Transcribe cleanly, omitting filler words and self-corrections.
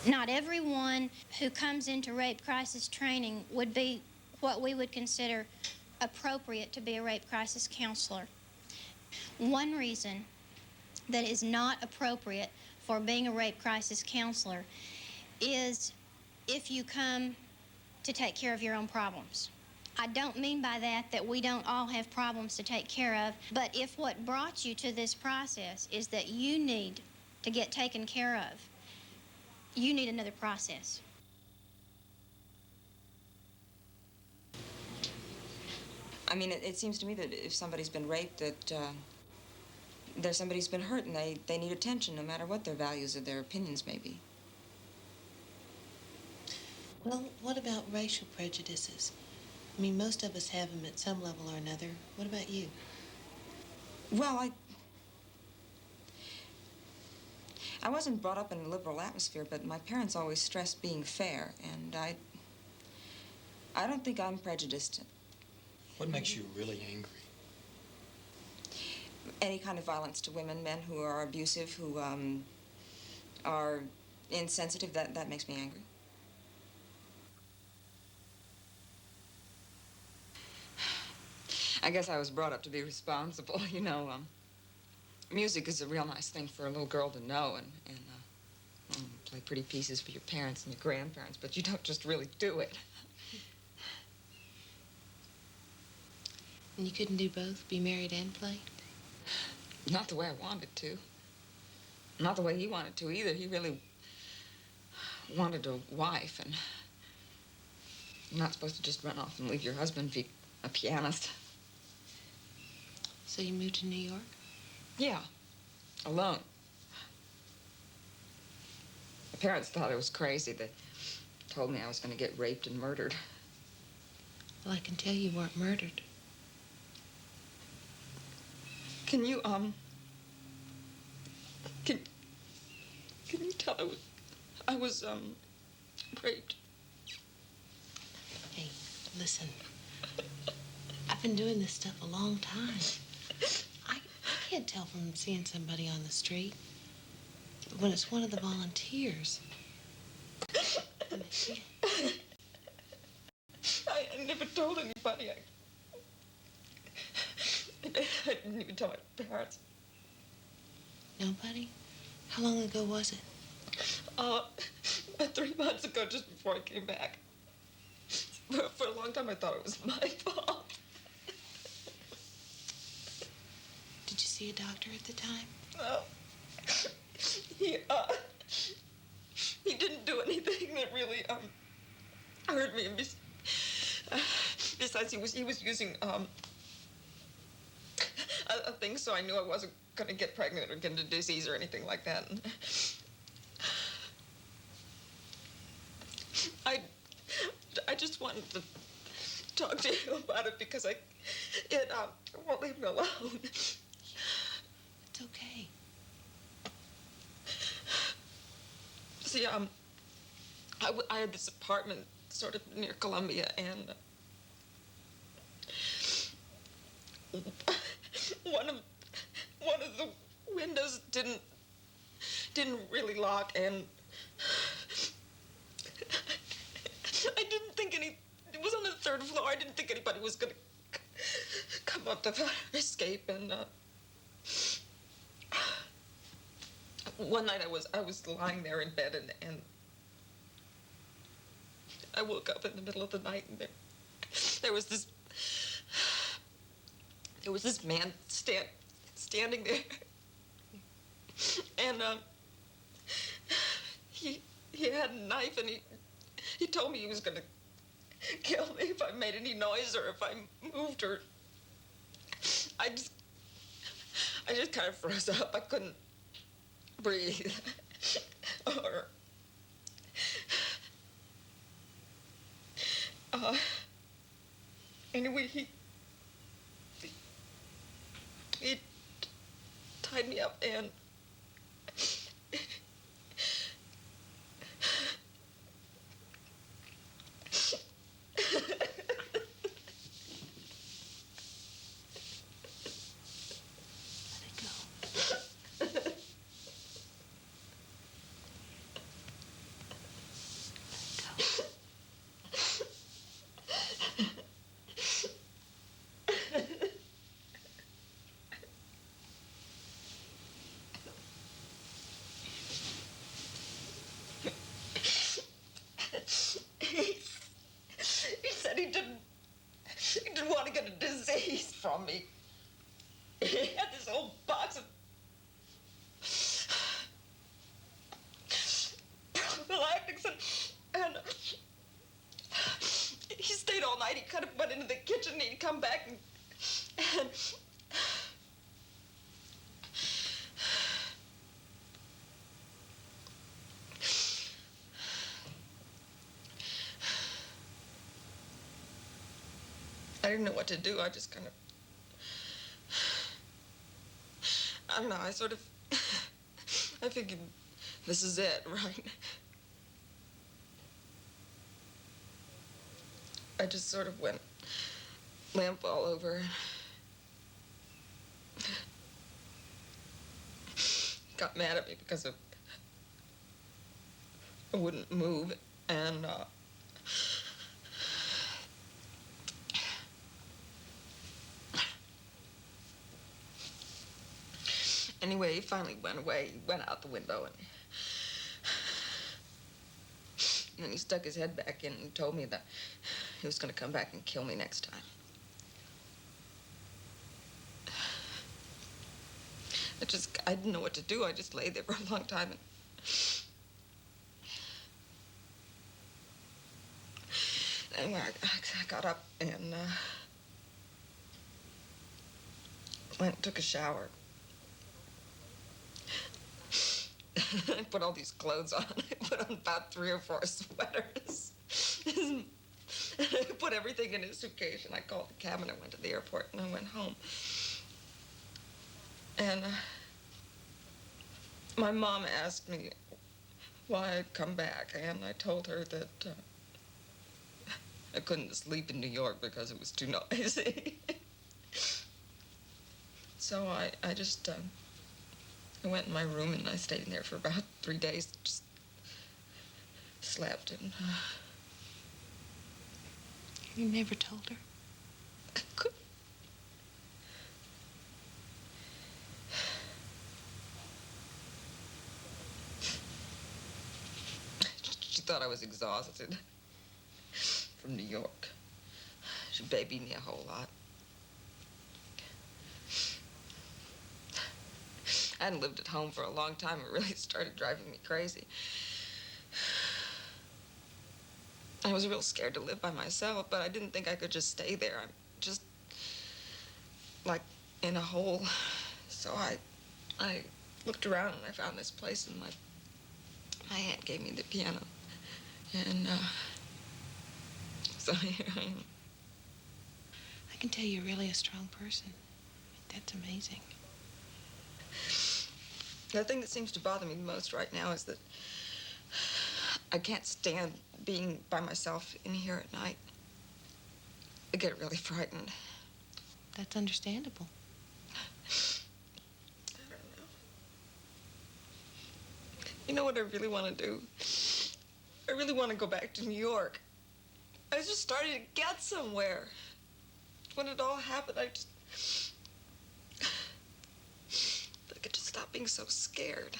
Not everyone who comes into rape crisis training would be what we would consider appropriate to be a rape crisis counselor. One reason that is not appropriate for being a rape crisis counselor is if you come to take care of your own problems. I don't mean by that that we don't all have problems to take care of, but if what brought you to this process is that you need to get taken care of, you need another process. I mean, it seems to me that if somebody's been raped, that there's somebody who's been hurt, and they need attention, no matter what their values or their opinions may be. Well, what about racial prejudices? I mean, most of us have them at some level or another. What about you? Well, I wasn't brought up in a liberal atmosphere, but my parents always stressed being fair, and I don't think I'm prejudiced. What makes you really angry? Any kind of violence to women, men who are abusive, who are insensitive, that makes me angry. I guess I was brought up to be responsible, you know. Music is a real nice thing for a little girl to know, and play pretty pieces for your parents and your grandparents, but you don't just really do it. And you couldn't do both, be married and play? Not the way I wanted to. Not the way he wanted to either. He really wanted a wife, and you're not supposed to just run off and leave your husband be a pianist. So you moved to New York? Yeah, alone. My parents thought I was crazy. They told me I was going to get raped and murdered. Well, I can tell you weren't murdered. Can you, can you tell I was raped? Hey, listen. I've been doing this stuff a long time. I can't tell from seeing somebody on the street. But when it's one of the volunteers. I never told anybody. I didn't even tell my parents. Nobody? How long ago was it? About 3 months ago, just before I came back. For a long time, I thought it was my fault. Did you see a doctor at the time? No. He didn't do anything that really, hurt me. Besides, he was using, a thing, so I knew I wasn't going to get pregnant or get a disease or anything like that. And I just wanted to talk to you about it because it won't leave me alone. It's okay. See, I had this apartment sort of near Columbia, and one of the windows didn't really lock, and I didn't think it was on the 3rd floor. I didn't think anybody was gonna come up to escape, and one night I was lying there in bed, and I woke up in the middle of the night, and there was this man standing there, and he had a knife, and he told me he was gonna kill me if I made any noise or if I moved, or I just kind of froze up. I couldn't breathe. Or anyway, he tied me up, and light. He could have went into the kitchen and he'd come back and I didn't know what to do. I just kind of, I don't know, I sort of, I figured this is it, right? I just sort of went limp all over. Got mad at me because I wouldn't move, and anyway, he finally went away. He went out the window, and then he stuck his head back in and told me that he was going to come back and kill me next time. I didn't know what to do. I just lay there for a long time. And anyway, I got up and went and took a shower. I put all these clothes on. I put on about 3 or 4 sweaters. And I put everything in a suitcase, and I called the cab, and I went to the airport, and I went home. And my mom asked me why I'd come back, and I told her that I couldn't sleep in New York because it was too noisy. So I just I went in my room, and I stayed in there for about 3 days, just slept, and You never told her? I couldn't. She thought I was exhausted from New York. She babied me a whole lot. I hadn't lived at home for a long time. It really started driving me crazy. I was real scared to live by myself, but I didn't think I could just stay there. I'm just like in a hole. So I looked around, and I found this place, and my aunt gave me the piano. And so here I am. I can tell you're really a strong person. That's amazing. The thing that seems to bother me the most right now is that I can't stand being by myself in here at night. I get really frightened. That's understandable. I don't know. You know what I really want to do? I really want to go back to New York. I was just starting to get somewhere. When it all happened, I could just stop being so scared.